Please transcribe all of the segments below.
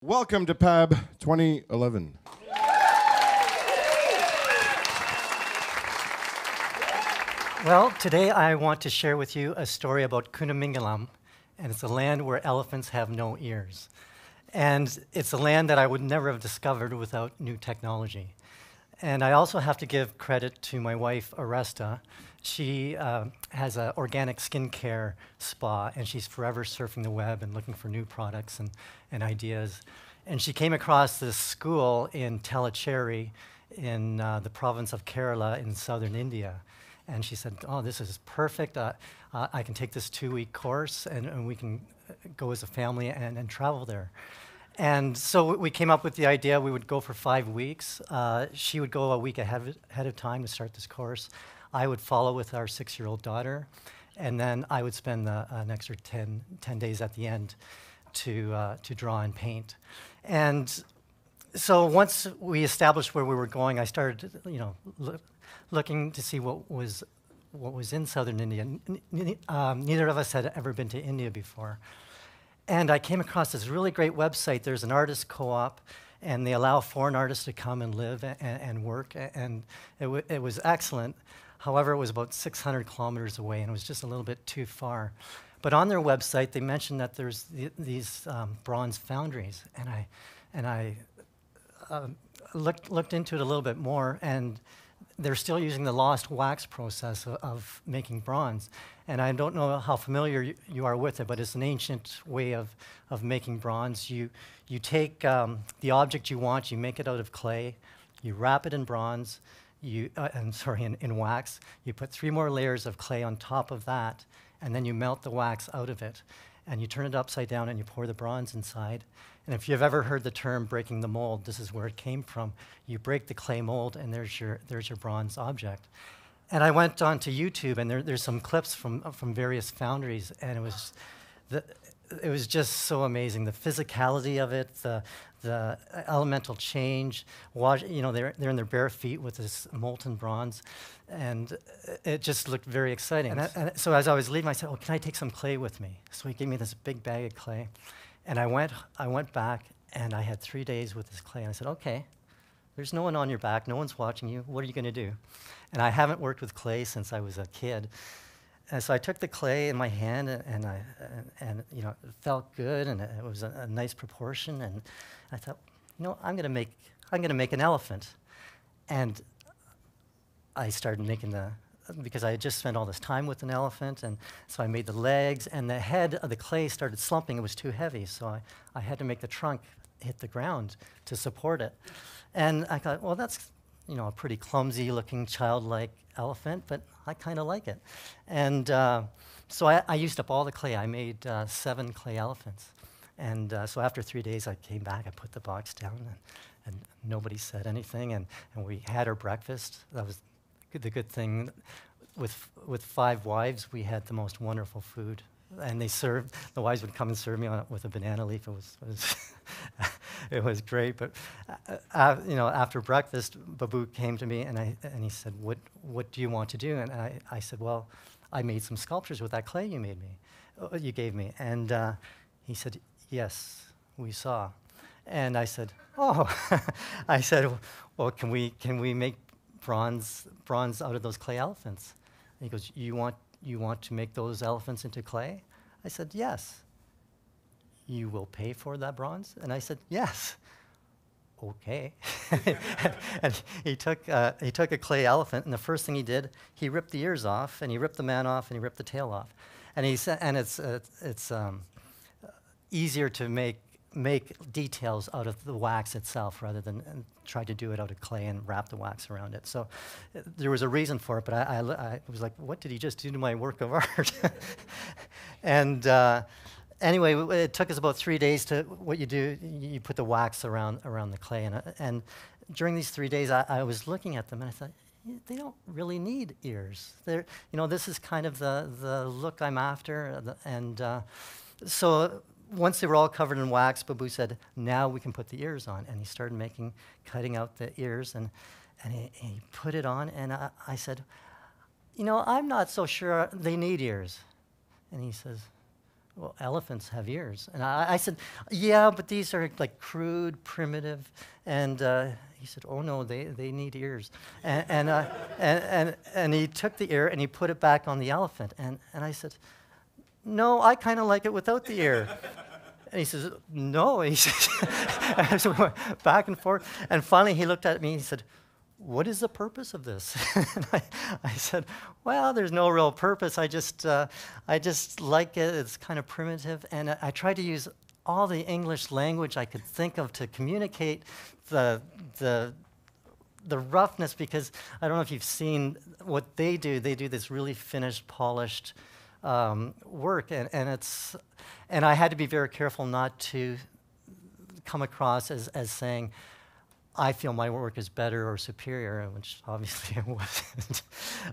Welcome to PAB 2011. Well, today I want to share with you a story about Kunhimangalam, and it's a land where elephants have no ears. And it's a land that I would never have discovered without new technology. And I also have to give credit to my wife, Aresta. She has an organic skincare spa, and she's forever surfing the web and looking for new products and ideas. And she came across this school in Talacheri in the province of Kerala in southern India. And she said, oh, this is perfect. I can take this 2-week course, and we can go as a family and travel there. And so we came up with the idea we would go for 5 weeks. She would go a week ahead of time to start this course. I would follow with our 6-year-old daughter, and then I would spend an extra 10 days at the end to draw and paint. And so once we established where we were going, I started, looking to see what was in southern India. Neither of us had ever been to India before. And I came across this really great website. There's an artist co-op, and they allow foreign artists to come and live and work, and it was excellent. However, it was about 600 kilometers away, and it was just a little bit too far. But on their website, they mentioned that there's these bronze foundries, and I looked into it a little bit more, and they're still using the lost wax process of making bronze. And I don't know how familiar you are with it, but it's an ancient way of making bronze. You take the object you want, you make it out of clay, you wrap it in bronze, in wax. You put 3 more layers of clay on top of that, and then you melt the wax out of it. And you turn it upside down and you pour the bronze inside. And if you've ever heard the term breaking the mold, this is where it came from. You break the clay mold, and there's your bronze object. And I went onto YouTube, and there's some clips from various foundries, and it was just so amazing. The physicality of it, the elemental change. They're in their bare feet with this molten bronze, and it just looked very exciting. And so as I was leaving, I said, "Oh, can I take some clay with me?" So he gave me this big bag of clay, and I went back, and I had 3 days with this clay. And I said, "Okay, there's no one on your back, no one's watching you. What are you going to do?" And I haven't worked with clay since I was a kid. And so I took the clay in my hand, and it felt good, and it was a nice proportion. And I thought, I'm going to make an elephant. And I started making because I had just spent all this time with an elephant, and so I made the legs, and the head of the clay started slumping. It was too heavy, so I had to make the trunk hit the ground to support it. And I thought, well, that's a pretty clumsy-looking, childlike elephant, but I kind of like it. And so I used up all the clay. I made 7 clay elephants. And so after 3 days, I came back, I put the box down, and nobody said anything, and we had our breakfast. That was the good thing. With 5 wives, we had the most wonderful food. And the wives would come and serve me with a banana leaf. It was great. But after breakfast, Babu came to me, and he said, "What do you want to do?" And I said, "Well, I made some sculptures with that clay you gave me." And he said, "Yes, we saw." And I said, "Oh," I said, "Well, can we make bronze out of those clay elephants?" And he goes, "You want to make those elephants into clay?" I said, "Yes." "You will pay for that bronze?" And I said, "Yes." "Okay." And he took a clay elephant, and the first thing he did, he ripped the ears off, and he ripped the man off, and he ripped the tail off. And he said, and it's easier to make details out of the wax itself rather than try to do it out of clay and wrap the wax around it. So there was a reason for it, but I was like, what did he just do to my work of art? And anyway, it took us about 3 days to what you do. You put the wax around the clay. And during these 3 days, I was looking at them, and I thought, they don't really need ears. This is kind of the look I'm after. So once they were all covered in wax, Babu said, "Now we can put the ears on." And he started cutting out the ears, and he put it on. And I said, "I'm not so sure they need ears." And he says, well, elephants have ears. And I said, yeah, but these are like crude, primitive. And he said, oh no, they need ears. And he took the ear and he put it back on the elephant. And I said, no, I kind of like it without the ear. And he says, no. He says, so we went back and forth. And finally he looked at me and he said, what is the purpose of this? And I said, well, there's no real purpose. I just like it. It's kind of primitive. And I tried to use all the English language I could think of to communicate the roughness, because I don't know if you've seen what they do. They do this really finished, polished work. And I had to be very careful not to come across as saying, I feel my work is better or superior, which obviously it wasn't.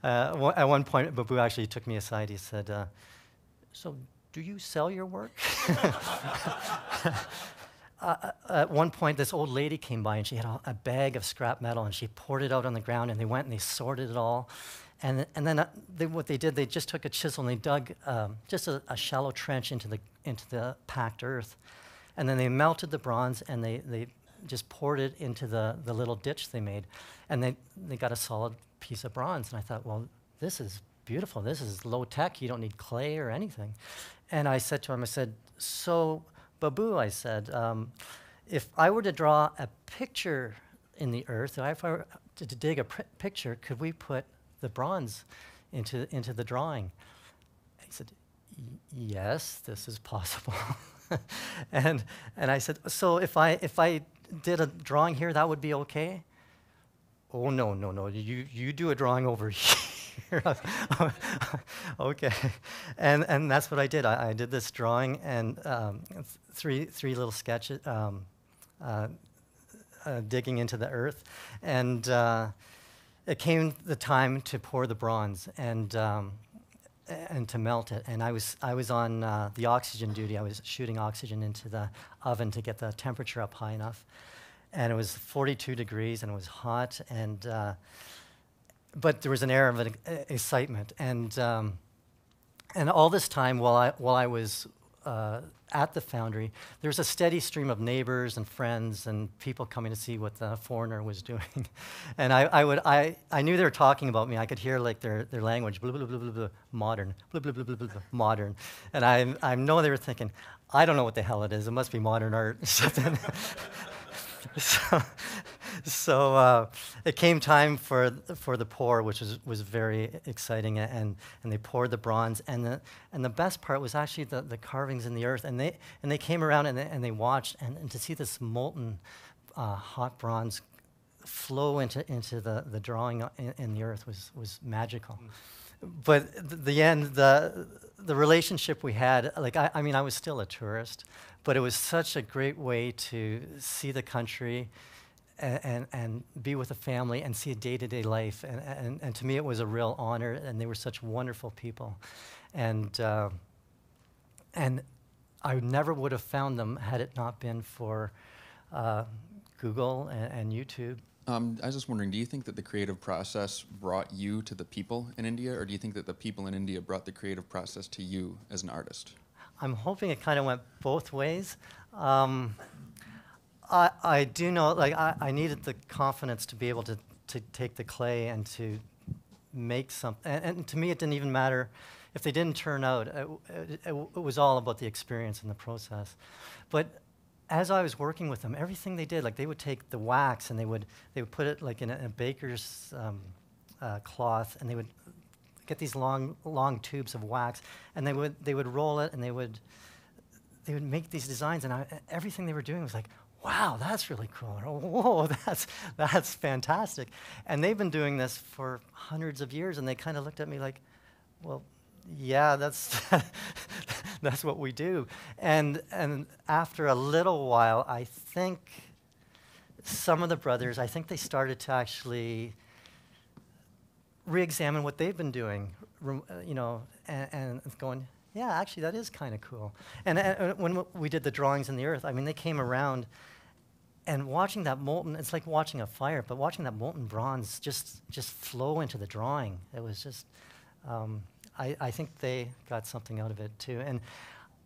At one point, Babu actually took me aside. He said, so do you sell your work? At one point, this old lady came by, and she had a bag of scrap metal, and she poured it out on the ground, and they went and they sorted it all. And then what they did, they just took a chisel, and they dug just a shallow trench into the packed earth. And then they melted the bronze, and they just poured it into the little ditch they made, and they got a solid piece of bronze. And I thought, well, this is beautiful. This is low tech. You don't need clay or anything. And I said to him, I said, so Babu, I said, if I were to draw a picture in the earth, if I were to dig a picture, could we put the bronze into the drawing? He said, yes, this is possible. and I said, so if I did a drawing here, that would be okay? Oh, no. You do a drawing over here. Okay. And that's what I did. I did this drawing and three little sketches, digging into the earth. And it came the time to pour the bronze and to melt it. And I was on the oxygen duty. I was shooting oxygen into the oven to get the temperature up high enough. And it was 42 degrees, and it was hot. And but there was an air of excitement. And all this time, while I was at the foundry, there was a steady stream of neighbors and friends and people coming to see what the foreigner was doing. And I knew they were talking about me. I could hear like their language, blah, blah, blah, blah, blah, modern, blah, blah, blah, blah, blah, modern. And I know they were thinking, I don't know what the hell it is. It must be modern art or something. So it came time for the pour, which was very exciting, and they poured the bronze, and the best part was actually the carvings in the earth, and they came around and they watched, and to see this molten hot bronze flow into the drawing in the earth was magical. But the end, the relationship we had, like I mean, I was still a tourist, but it was such a great way to see the country and be with a family and see a day-to-day life. And to me, it was a real honor, and they were such wonderful people. And I never would have found them had it not been for Google and YouTube. I was just wondering, do you think that the creative process brought you to the people in India, or do you think that the people in India brought the creative process to you as an artist? I'm hoping it kind of went both ways. I do know, like, I needed the confidence to be able to take the clay and to make something. And to me, it didn't even matter if they didn't turn out. It was all about the experience and the process. But as I was working with them, everything they did, like they would take the wax and they would put it like in a baker's cloth, and they would get these long tubes of wax, and they would roll it, and they would make these designs, and everything they were doing was like, wow, that's really cool. Or, whoa, that's fantastic. And they've been doing this for hundreds of years, and they kind of looked at me like, well, yeah, that's that's what we do. And after a little while, I think some of the brothers, I think they started to actually re-examine what they've been doing, and going, yeah, actually, that is kind of cool. And when we did the drawings in the earth, I mean, they came around, and watching that molten, it's like watching a fire, but watching that molten bronze just flow into the drawing, it was just, I think they got something out of it too. And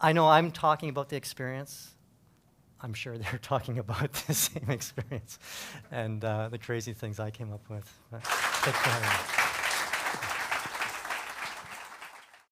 I know I'm talking about the experience. I'm sure they're talking about the same experience and the crazy things I came up with. But thanks for having me.